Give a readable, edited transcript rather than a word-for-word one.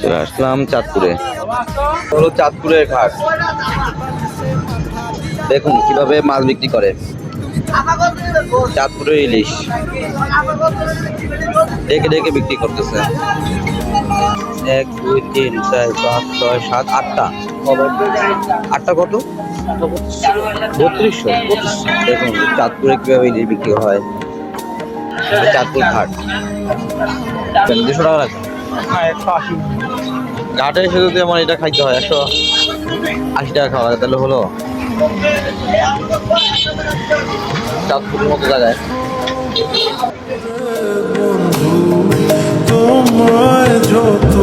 চলে আসলাম চাঁদপুরে, হলো চাঁদপুরের ঘাট। দেখুন কিভাবে মাছ বিক্রি করে, চাঁদপুরের ইলিশ ডেকে ডেকে বিক্রি করতেছে। 1 2 3 4 5 6 7 8টা। আটটা কত? 3200। দেখুন চাঁদপুরে কিভাবে ইলিশ বিক্রি হয়, চাঁদপুর ঘাট। 200 টাকা লাগবে ঘাটে এসে যদি আমার এটা খাইতে হয়, 180 টাকা খাওয়া তাহলে হলো চাঁদপুরের মতো জায়গায়। তোমায় যত